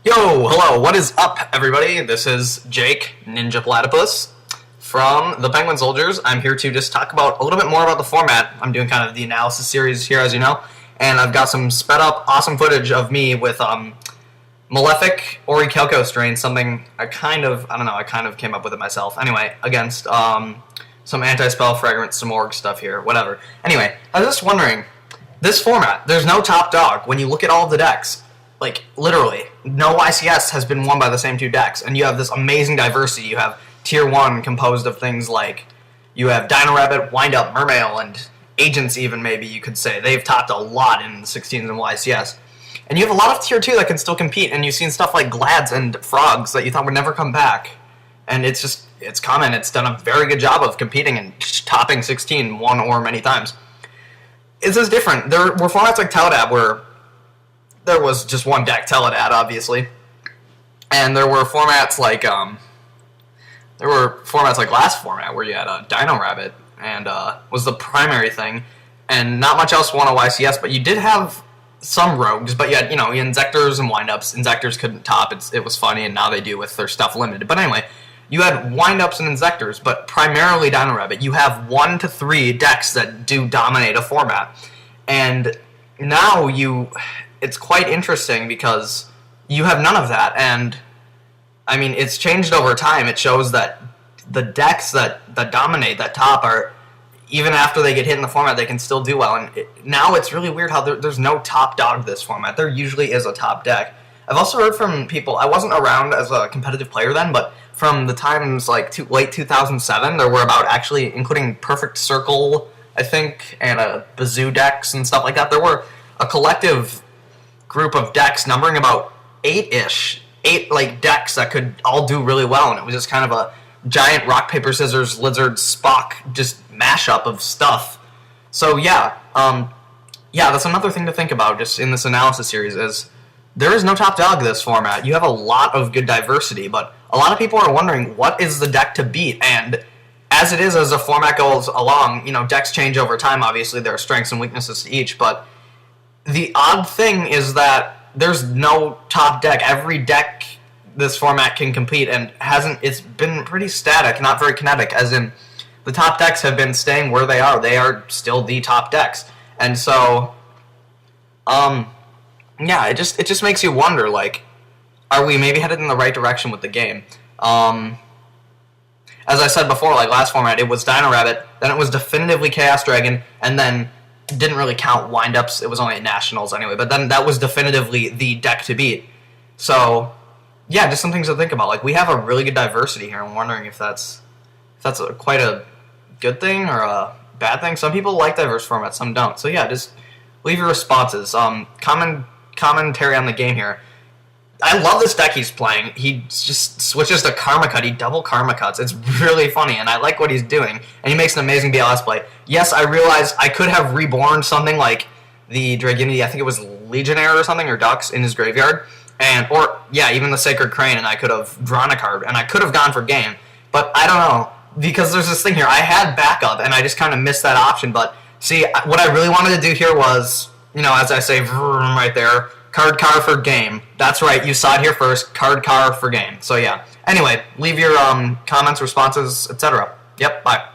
Yo, hello, what is up, everybody? This is Jake, Ninja Platypus, from the Penguin Soldiers. I'm here to just talk about a little bit more about the format. I'm doing kind of the analysis series here, as you know, and I've got some sped up, awesome footage of me with Malefic Orichalco strain, something I kind of came up with it myself. Anyway, against some anti-spell, fragrant, Simorg stuff here, whatever. Anyway, I was just wondering, this format, there's no top dog when you look at all of the decks. Like, literally, no YCS has been won by the same two decks, and you have this amazing diversity. You have Tier 1 composed of things like, you have Dino Rabbit, Windup, Mermail, and Agents even, maybe you could say. They've topped a lot in the 16s and YCS. And you have a lot of Tier 2 that can still compete, and you've seen stuff like Glads and Frogs that you thought would never come back. And it's common. It's done a very good job of competing and topping 16 one or many times. This is different. There were formats like Teledad where there was just one deck, Teledad, obviously, and there were formats like last format where you had a Dino Rabbit and was the primary thing, and not much else won a YCS, but you did have some rogues, but you had, Inzectors and Windups. Inzectors couldn't top, it was funny, and now they do with their stuff limited. But anyway, you had Windups and Inzectors, but primarily Dino Rabbit. You have 1 to 3 decks that do dominate a format, and now it's quite interesting because you have none of that, and I mean, it's changed over time. It shows that the decks that dominate, that top, are, even after they get hit in the format, they can still do well, and now it's really weird how there's no top dog to this format. There usually is a top deck. I've also heard from people, I wasn't around as a competitive player then, but from the times like late 2007, there were about, actually, including Perfect Circle, I think, and Bazoo decks and stuff like that, there were a collective group of decks numbering about 8 decks that could all do really well, and it was just kind of a giant rock, paper, scissors, lizard, Spock, just mashup of stuff. So yeah, that's another thing to think about just in this analysis series is there is no top dog to this format. You have a lot of good diversity, but a lot of people are wondering what is the deck to beat, and as it is, as the format goes along, decks change over time. Obviously, there are strengths and weaknesses to each, but the odd thing is that there's no top deck. Every deck this format can compete and it's been pretty static, not very kinetic, as in the top decks have been staying where they are. They are still the top decks. And so, it just makes you wonder, like, are we maybe headed in the right direction with the game? As I said before, like last format, it was Dino Rabbit, then it was definitively Chaos Dragon, and then didn't really count Windups. It was only at Nationals anyway, but then that was definitively the deck to beat. So, yeah, just some things to think about. Like, we have a really good diversity here. I'm wondering if that's quite a good thing or a bad thing. Some people like diverse formats, some don't. So yeah, just leave your responses. Commentary on the game here. I love this deck he's playing. He just switches to Karma Cut. He double Karma Cuts. It's really funny, and I like what he's doing. And he makes an amazing BLS play. Yes, I realize I could have reborn something like the Dragunity, I think it was Legionnaire or something, or Ducks in his graveyard. Even the Sacred Crane, and I could have drawn a card, and I could have gone for game. But I don't know, because there's this thing here. I had backup, and I just kind of missed that option. But see, what I really wanted to do here was, as I say, right there, card car for game. That's right, you saw it here first, card car for game. So yeah. Anyway, leave your comments, responses, etc. Yep, bye.